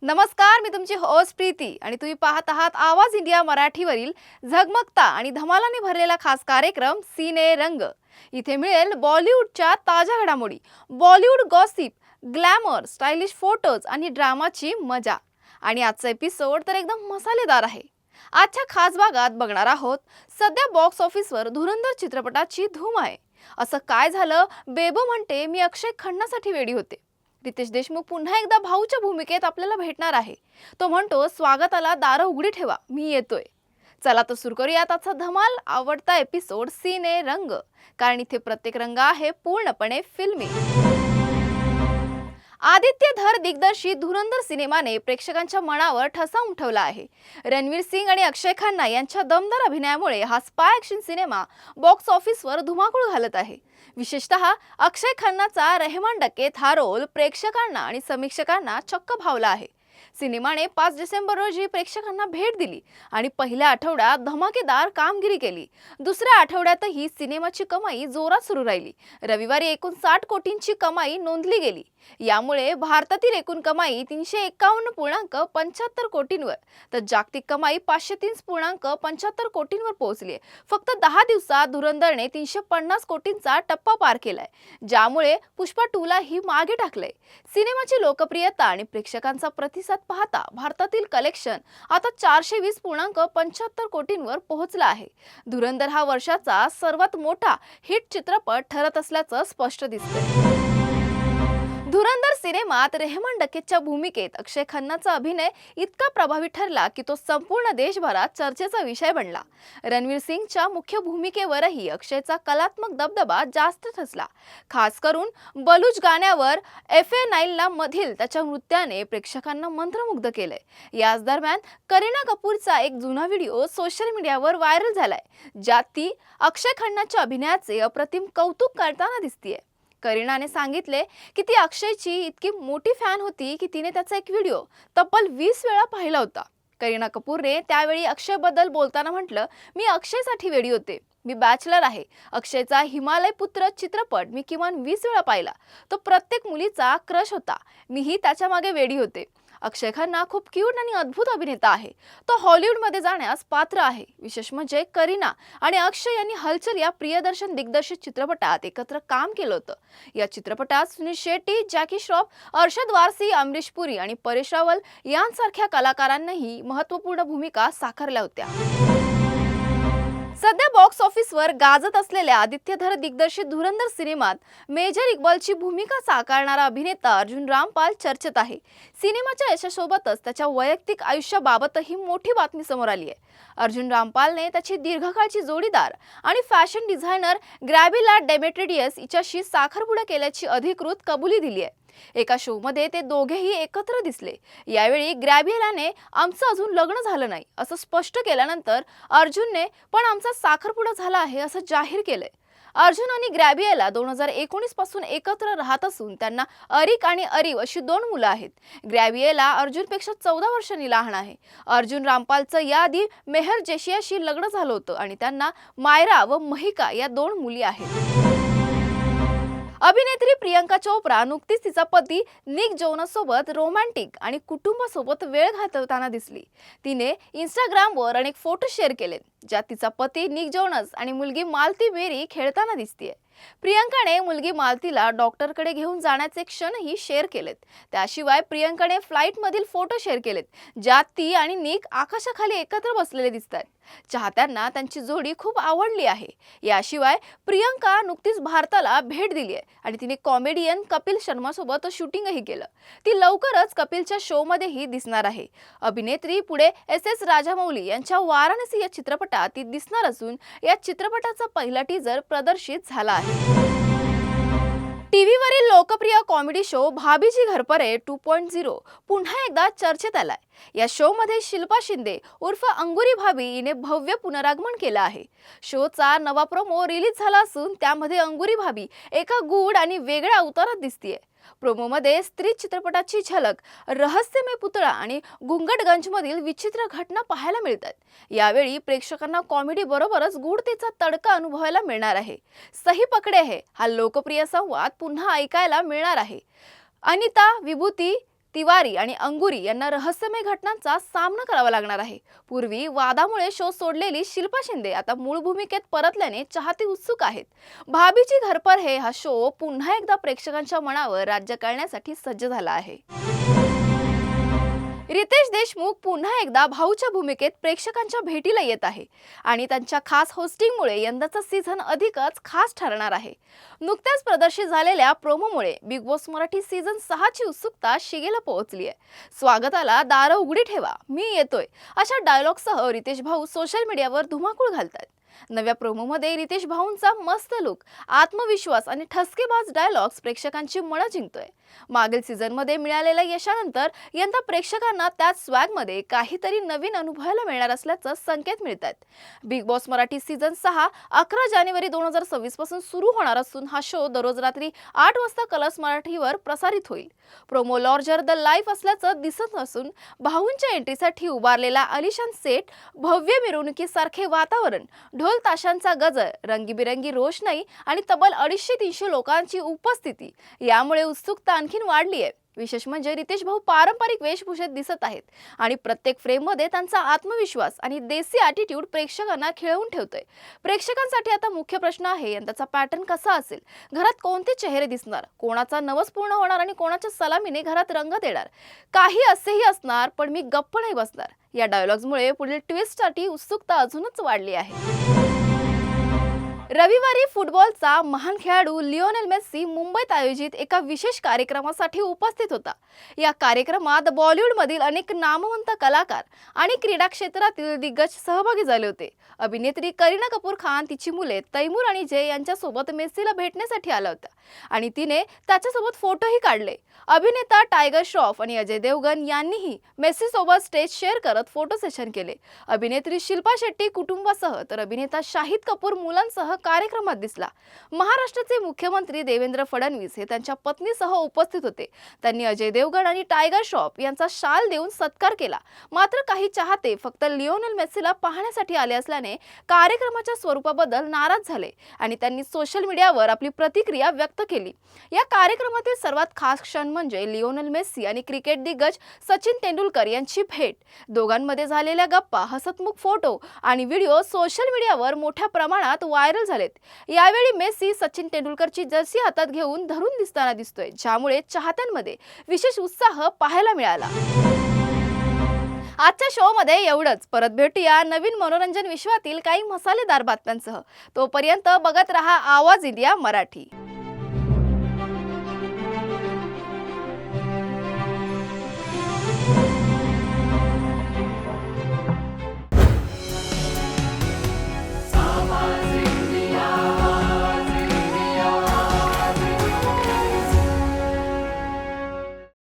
नमस्कार, मी तुमची होस्ट प्रीती आणि तुम्ही पाहत आहात आवाज इंडिया मराठीवरील झगमगता आणि धमालाने भरलेला खास कार्यक्रम सिने रंग। इथे मिळेल बॉलिवूडच्या ताज्या घडामोडी, Bollywood gossip, glamour, stylish photos आणि ड्रामाची मजा। आणि आजचा एपिसोड तर एकदम मसालेदार आहे। आजच्या खास भागात बघणार आहोत सध्या बॉक्स ऑफिसवर धुरंधर चित्रपटाची धूम आहे। असं काय झालं, बेबो म्हणते मी अक्षय खन्नासाठी वेडी होते। रितेश देशमुख पुन्हा एकदा भाऊच्या भूमिकेत आपल्याला भेटणार आहे। तो म्हणतो स्वागताला दारं उघडी ठेवा, मी येतोय। चला तर सुरू करूयात आजचा धमाल आवडता एपिसोड सिने रंग, कारण इथे प्रत्येक रंग आहे पूर्णपणे फिल्मी। आदित्य धर दिग्दर्शित धुरंधर सिनेमाने प्रेक्षकांच्या मनावर ठसा उमटवला आहे। रणवीर सिंग आणि अक्षय खन्ना यांच्या दमदार अभिनयामुळे हा स्पाय ॲक्शन सिनेमा बॉक्स ऑफिसवर धुमाकूळ घालत आहे। विशेषतः अक्षय खन्नाचा रेहमान डकेत हा रोल प्रेक्षकांना आणि समीक्षकांना चक्क भावला आहे। सिनेमाने 5 डिसेंबर रोजी प्रेक्षकांना भेट दिली आणि पहिल्या आठवड्यात धमाकेदार कामगिरी केली। दुसऱ्या आठवड्यातही सिनेमाची कमाई जोरात सुरू राहिली। रविवारी एकूण 60 कोटींची कमाई नोंदली गेली। यामुळे भारतातील एकूण कमाई 351.75 कोटींवर तर जागतिक कमाई 530.75 कोटींवर पोहोचली। फक्त 10 दिवसात धुरंधरने 350 कोटींचा टप्पा पार केलाय, ज्यामुळे पुष्पा 2 ला ही मागे टाकले। सिनेमाची लोकप्रियता आणि प्रेक्षकांचा प्रतिसाद पाहता भारतातील कलेक्शन आता 420.75 कोटींवर पोहोचला आहे। धुरंधर हा वर्षाचा सर्वात मोठा हिट चित्रपट ठरत असल्याचं स्पष्ट दिसतंय। धुरंधर सिनेमात रेहमान डकेतच्या भूमिकेत अक्षय खन्नाचा अभिनय इतका प्रभावी ठरला की तो संपूर्ण देशभरात चर्चेचा विषय बनला। रणवीर सिंगच्या मुख्य भूमिकेवरही अक्षयचा कलात्मक दबदबा जास्त ठसला। खास करून बलूच गाण्यावर FA9 मधील त्याच्या नृत्याने प्रेक्षकांना मंत्रमुग्ध केलंय। याच दरम्यान करीना कपूरचा एक जुना व्हिडिओ सोशल मीडियावर व्हायरल झालाय, ज्यात ती अक्षय खन्नाच्या अभिनयाचे अप्रतिम कौतुक करताना दिसतीये। करीनाने सांगितले की ती अक्षयची इतकी मोठी फॅन होती की तिने त्याचा एक व्हिडिओ तब्बल 20 वेळा पाहिला होता। करीना कपूरने त्यावेळी अक्षयबद्दल बोलताना म्हटलं, मी अक्षयसाठी वेडी होते। मी बॅचलर आहे। अक्षयचा हिमालय पुत्र चित्रपट मी किमान 20 वेळा पाहिला। तो प्रत्येक मुलीचा क्रश होता। मीही त्याच्या मागे वेडी होते। अक्षय खन्ना खूप क्यूट आणि अद्भुत अभिनेता आहे। तो हॉलिवूडमध्ये जाण्यास पात्र आहे। विशेष म्हणजे करीना आणि अक्षय यांनी हलचल या प्रियदर्शन दिग्दर्शित चित्रपटात एकत्र काम केलं होतं। या चित्रपटात सुनील शेट्टी, जॅकी श्रॉफ, अरशद वारसी, अमरीश पुरी आणि परेश रावल यांसारख्या कलाकारांनीही महत्त्वपूर्ण भूमिका साकारल्या होत्या। सध्या बॉक्स ऑफिसवर गाजत असलेल्या आदित्य धर दिग्दर्शित धुरंधर सिनेमात मेजर इक्बालची भूमिका साकारणारा अभिनेता अर्जुन रामपाल चर्चेत आहे। सिनेमाच्या यशासोबतच त्याच्या वैयक्तिक आयुष्याबाबतही मोठी बातमी समोर आली आहे। अर्जुन रामपालने त्याची दीर्घकाळची जोडीदार आणि फॅशन डिझायनर ग्रॅबिला डेमेट्रिडियस हिच्याशी साखरपुडा केल्याची अधिकृत कबुली दिली आहे। एका शो मध्ये ते दोघेही एकत्र दिसले। यावेळी ग्रॅबिएलाने आमचं अजून लग्न झालं नाही असं स्पष्ट केल्यानंतर अर्जुनने पण आमचा साखरपुडा झाला आहे असं जाहीर केलंय। अर्जुन आणि ग्रॅबिएला 2019 पासून एकत्र राहत असून त्यांना अरिक आणि अरीव अशी 2 मुलं आहेत। ग्रॅबिएला अर्जुनपेक्षा 14 वर्षांनी लहान आहे। अर्जुन रामपालचं याआधी मेहर जेशियाशी लग्न झालं होतं आणि त्यांना मायरा व महिका या 2 मुली आहेत। अभिनेत्री प्रियंका चोप्रा नुकतीच तिचा पती निक जोनस सोबत रोमॅन्टिक आणि कुटुंबासोबत वेळ घालवताना दिसली। तिने इंस्टाग्रामवर अनेक फोटो शेअर केलेत, ज्यात तिचा पती निक जोनस आणि मुलगी मालती मेरी खेळताना दिसतीये। प्रियंकाने मुलगी मालतीला डॉक्टरकडे घेऊन जाण्याचे क्षणही शेअर केलेत। त्याशिवाय प्रियंकाने फ्लाईटमधील फोटो शेअर केलेत, ज्यात ती आणि निक आकाशाखाली एकत्र बसलेले दिसतात। चाहत्यांना त्यांची जोडी खूप आवडली आहे। याशिवाय प्रियंका नुकतीच भारताला भेट दिली आहे आणि तिने कॉमेडियन कपिल शर्मा सोबत शूटिंगही केलं। ती लवकरच कपिलच्या शो मध्येही दिसणार आहे। अभिनेत्री पुढे SS राजामौली यांच्या वाराणसी या चित्रपटात ती दिसणार असून या चित्रपटाचा पहिला टीजर प्रदर्शित झाला आहे। टीव्हीवरील लोकप्रिय कॉमेडी शो भाभीजी घर पर है 2.0 पुन्हा एकदा चर्चेत आलाय। या शो मध्ये शिल्पा शिंदे उर्फ अंगुरी भाभी हिने भव्य पुनरागमन केलं आहे। शोचा नवा प्रोमो रिलीज झाला असून त्यामध्ये अंगुरी भाभी एका गूढ आणि वेगळ्या अवतारात दिसतीये। प्रोमोमध्ये स्त्री चित्रपटाची झलक, रहस्यमय पुतळा आणि घुंगटगंजमधील विचित्र घटना पाहायला मिळतात। यावेळी प्रेक्षकांना कॉमेडी बरोबरच गूढतेचा तडका अनुभवायला मिळणार आहे। सही पकडे है हा लोकप्रिय संवाद पुन्हा ऐकायला मिळणार आहे। अनिता, विभूती, तिवारी आणि अंगुरी यांना रहस्यमय घटनांचा सामना करावा लागणार आहे. पूर्वी वादामुळे शो सोडलेली शिल्पा शिंदे आता मूळ भूमिकेत परतल्याने चाहते उत्सुक आहेत. भाभीची घरपर हे हा शो पुन्हा एकदा प्रेक्षकांच्या मनावर राज्य करण्यासाठी सज्ज झाला आहे. रितेश देशमुख पुन्हा एकदा भाऊच्या भूमिकेत प्रेक्षकांच्या भेटीला येत आहे आणि त्यांच्या खास होस्टिंगमुळे यंदाचा सीझन अधिकच खास ठरणार आहे. नुकत्याच प्रदर्शित झालेल्या प्रोमोमुळे बिग बॉस मराठी सीझन 6 ची उत्सुकता शिगेला पोहोचली आहे. स्वागताला दारं उघडी ठेवा, मी येतोय अशा डायलॉगसह रितेश भाऊ सोशल मीडियावर धुमाकूळ घालतात. नव्या प्रोमोमध्ये रितेश भाऊंचा मस्त लुक, आत्मविश्वास आणि ठसकेबाज डायलॉग्स प्रेक्षकांची मनं जिंकतोय. मागील सीझनमध्ये मिळालेल्या यशानंतर यंदा प्रेक्षकांना त्याच स्वॅगमध्ये काहीतरी नवीन अनुभवायला मिळणार असल्याचं संकेत मिळतात. बिग बॉस मराठी सीझन 6 11 जानेवारी 2026 पासून सुरू होणार असून हा शो दररोज रात्री 8 वाजता कलर्स मराठीवर प्रसारित होईल. प्रोमो लॉर्जर द लाईफ असल्याचं दिसत असून भाऊंच्या एंट्रीसाठी उभारलेला आलिशान सेट, भव्य मिरवणुकीसारखे वातावरण, ढोल ताशांचा गजर, रंगीबिरंगी रोषणाई आणि तब्बल 250-300 लोकांची उपस्थिती यामुळे उत्सुकता आणखीन वाढली आहे. विशेष म्हणजे रितेश भाऊ पारंपरिक वेशभूषेत दिसत आहेत आणि प्रत्येक फ्रेममध्ये त्यांचा आत्मविश्वास आणि देसी ॲटिट्यूड प्रेक्षकांना खिळवून ठेवतोय. प्रेक्षकांसाठी आता मुख्य प्रश्न आहे, यंदाचा पॅटर्न कसा असेल? घरात कोणते चेहरे दिसणार? कोणाचा नवस पूर्ण होणार आणि कोणाच्या सलामीने घरात रंगत येणार? काही असेही असणार, पण मी गप्प नाही बसणार या डायलॉग्समुळे पुढील ट्विस्टसाठी उत्सुकता अजूनच वाढली आहे. रविवारी फुटबॉलचा महान खेळाडू लिओनेल मेस्सी मुंबईत आयोजित एका विशेष कार्यक्रमासाठी उपस्थित होता. या कार्यक्रमात बॉलिवूडमधील अनेक नामवंत कलाकार आणि क्रीडा क्षेत्रातील दिग्गज सहभागी झाले होते. अभिनेत्री करीना कपूर खान, तिची मुले तैमूर आणि जय यांच्यासोबत मेस्सीला भेटण्यासाठी आला होता आणि तिने त्याच्यासोबत फोटोही काढले. अभिनेता टायगर श्रॉफ आणि अजय देवगन यांनीही मेस्सीसोबत स्टेज शेअर करत फोटो सेशन केले. अभिनेत्री शिल्पा शेट्टी कुटुंबासह तर अभिनेता शाहिद कपूर मुलांसह कार्यक्रमात दिसला. महाराष्ट्राचे मुख्यमंत्री देवेंद्र फडणवीस हे त्यांच्या पत्नीसह उपस्थित होते. त्यांनी अजय देवगन आणि टायगर श्रॉफ यांचा शाल देऊन सत्कार केला. मात्र काही चाहते फक्त लिओनेल मेस्सीला पाहण्यासाठी आले असल्याने कार्यक्रमाच्या स्वरूपाबद्दल नाराज झाले आणि त्यांनी सोशल मीडियावर आपली प्रतिक्रिया व्यक्त केली. या कार्यक्रमातील सर्वात खास क्षण म्हणजे लिओनेल मेस्सी आणि क्रिकेट दिग्गज सचिन तेंडुलकर यांची भेट. दोघांमध्ये झालेल्या गप्पा, हसतमुख फोटो आणि व्हिडिओ सोशल मीडियावर मोठ्या प्रमाणात व्हायरल झालेत. यावेळी मेस्सी सचिन तेंडुलकरची जर्सी हातात घेऊन धरून दिसताना दिसतोय, ज्यामुळे चाहत्यांमध्ये विशेष उत्साह पाहायला मिळाला. आजच्या शो मध्ये एवढंच. परत भेटूया नवीन मनोरंजन विश्वातील काही मसालेदार बातम्यांसह. तोपर्यंत बघत रहा आवाज इंडिया मराठी.